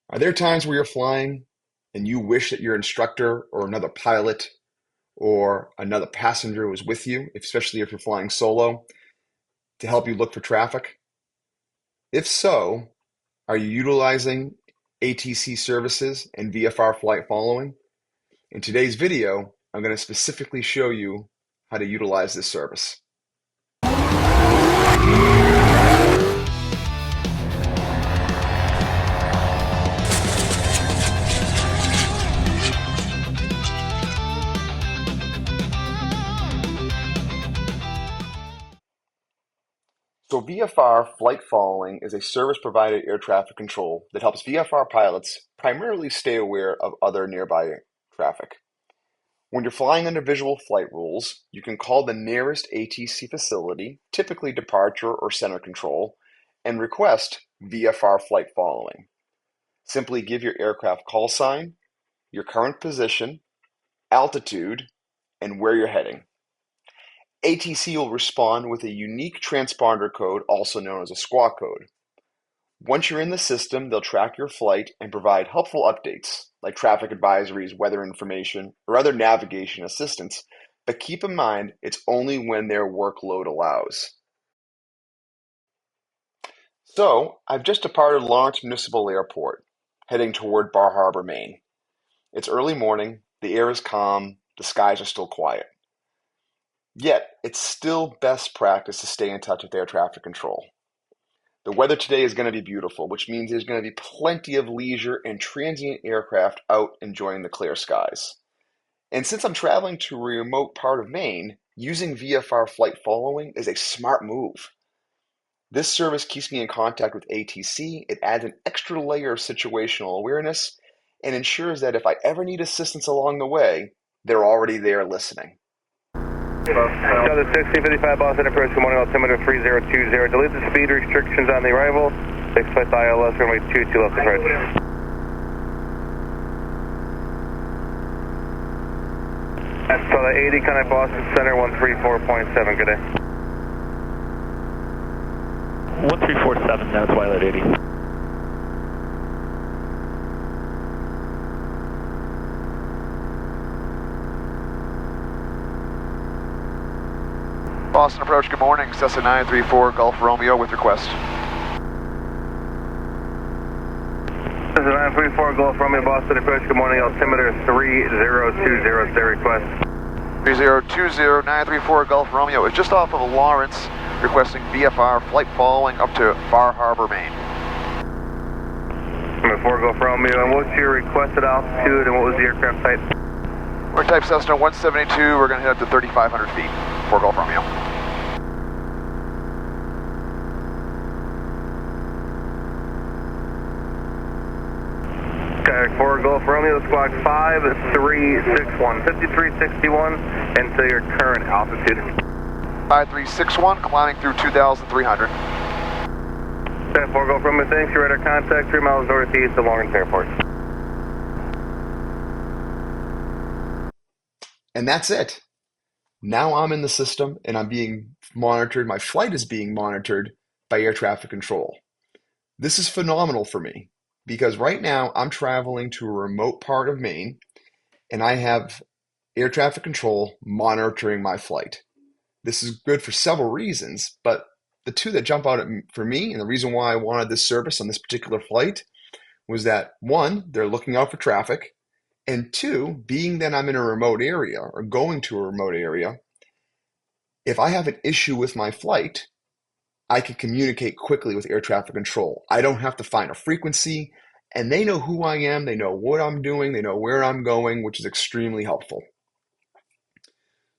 Are there times where you're flying and you wish that your instructor or another pilot or another passenger was with you, especially if you're flying solo, to help you look for traffic? If so, are you utilizing ATC services and VFR Flight Following? In today's video, I'm going to specifically show you how to utilize this service. So VFR Flight Following is a service-provided air traffic control that helps VFR pilots primarily stay aware of other nearby traffic. When you're flying under visual flight rules, you can call the nearest ATC facility, typically departure or center control, and request VFR Flight Following. Simply give your aircraft call sign, your current position, altitude, and where you're heading. ATC will respond with a unique transponder code, also known as a squawk code. Once you're in the system, they'll track your flight and provide helpful updates like traffic advisories, weather information, or other navigation assistance, but keep in mind it's only when their workload allows. So, I've just departed Lawrence Municipal Airport, heading toward Bar Harbor, Maine. It's early morning, the air is calm, the skies are still quiet. Yet, it's still best practice to stay in touch with air traffic control. The weather today is going to be beautiful, which means there's going to be plenty of leisure and transient aircraft out enjoying the clear skies. And since I'm traveling to a remote part of Maine, using VFR Flight Following is a smart move. This service keeps me in contact with ATC, it adds an extra layer of situational awareness, and ensures that if I ever need assistance along the way, they're already there listening. Delta 1655 Boston approach, good morning, altimeter 3020. Delete the speed restrictions on the arrival. Expect ILS runway 22 left approach. So the 80 Connect Boston Center 134.7, good day. 1347, now Twilight 80. Boston approach, good morning. Cessna 934 Gulf Romeo with request. Cessna 934 Gulf Romeo Boston approach, good morning. Altimeter 3020, stay request. 3020 934 Gulf Romeo is just off of Lawrence, requesting VFR Flight Following up to Bar Harbor, Maine. Number 4 Gulf Romeo, and what's your requested altitude and what was the aircraft type? We're type Cessna 172, we're going to head up to 3,500 feet, 4 Gulf Romeo. Okay, 4 Gulf Romeo, squawk 5361, 5361, until your current altitude. 5361, climbing through 2,300. Okay, 4 Gulf Romeo, thanks. Your radar contact 3 miles northeast of Lawrence Airport. And that's it. Now I'm in the system and I'm being monitored. My flight is being monitored by air traffic control. This is phenomenal for me because right now I'm traveling to a remote part of Maine and I have air traffic control monitoring my flight. This is good for several reasons, but the two that jump out for me and the reason why I wanted this service on this particular flight was that one, they're looking out for traffic, and two, being that I'm in a remote area or going to a remote area, if I have an issue with my flight, I can communicate quickly with air traffic control. I don't have to find a frequency, and they know who I am, they know what I'm doing, they know where I'm going, which is extremely helpful.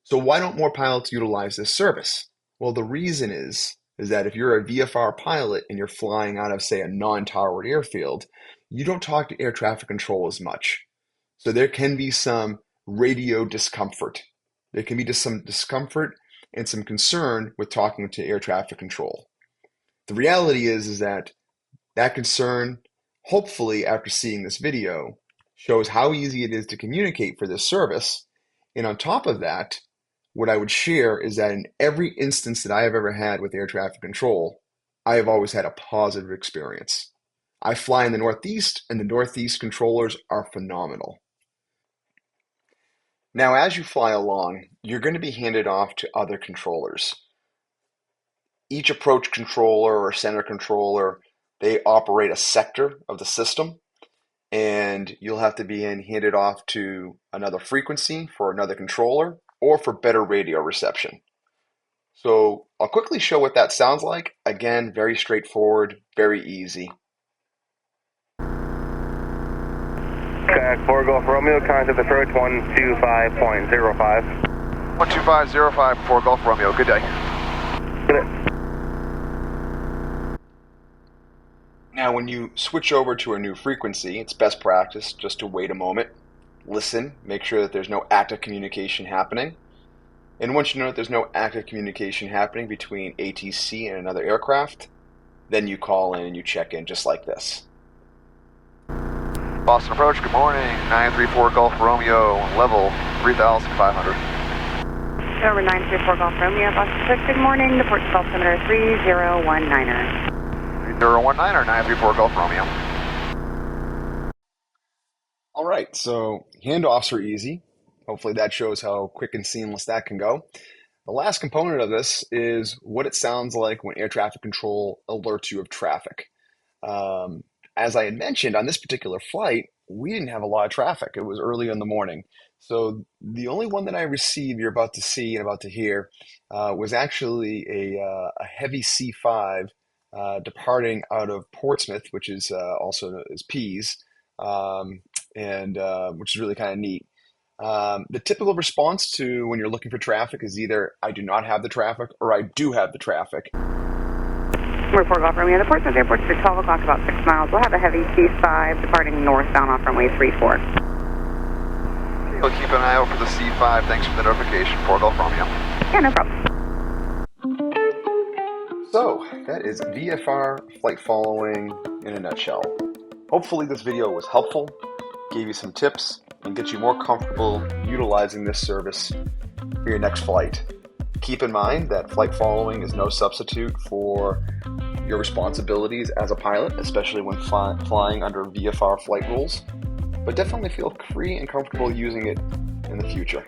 So why don't more pilots utilize this service? Well, the reason is that if you're a VFR pilot and you're flying out of, say, a non-towered airfield, you don't talk to air traffic control as much. So there can be some radio discomfort. There can be just some discomfort and some concern with talking to air traffic control. The reality is that concern, hopefully after seeing this video, shows how easy it is to communicate for this service. And on top of that, what I would share is that in every instance that I have ever had with air traffic control, I have always had a positive experience. I fly in the Northeast, and the Northeast controllers are phenomenal. Now, as you fly along, you're going to be handed off to other controllers. Each approach controller or center controller, they operate a sector of the system, and you'll have to be handed off to another frequency for another controller or for better radio reception. So I'll quickly show what that sounds like. Again, very straightforward, very easy. Kayak 4 Golf Romeo, contact approach 125.05. 125.05 for Golf Romeo. Good day. Good day. Now, when you switch over to a new frequency, it's best practice just to wait a moment, listen, make sure that there's no active communication happening. And once you know that there's no active communication happening between ATC and another aircraft, then you call in and you check in just like this. Boston approach, good morning. 934 Golf Romeo, level 3,500. Over 934 Golf Romeo, Boston approach, good morning. The port altimeter 3019er. 3019er, 934 Golf Romeo. All right, so handoffs are easy. Hopefully that shows how quick and seamless that can go. The last component of this is what it sounds like when air traffic control alerts you of traffic. As I had mentioned, on this particular flight, we didn't have a lot of traffic. It was early in the morning. So the only one that I received, you're about to see and about to hear, was actually a heavy C5 departing out of Portsmouth, which is also known as Pease, and which is really kind of neat. The typical response to when you're looking for traffic is either I do not have the traffic or I do have the traffic. Report Golf Romeo, the Portsmouth Airport at 12 o'clock, about 6 miles. We'll have a heavy C5 departing northbound off runway 34. We'll keep an eye out for the C5. Thanks for the notification. 4 Golf Romeo. Yeah, no problem. So that is VFR Flight Following in a nutshell. Hopefully this video was helpful, gave you some tips, and get you more comfortable utilizing this service for your next flight. Keep in mind that flight following is no substitute for your responsibilities as a pilot, especially when flying under VFR flight rules, but definitely feel free and comfortable using it in the future.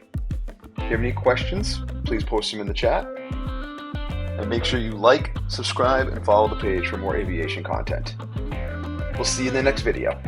If you have any questions, please post them in the chat, and make sure you like, subscribe, and follow the page for more aviation content. We'll see you in the next video.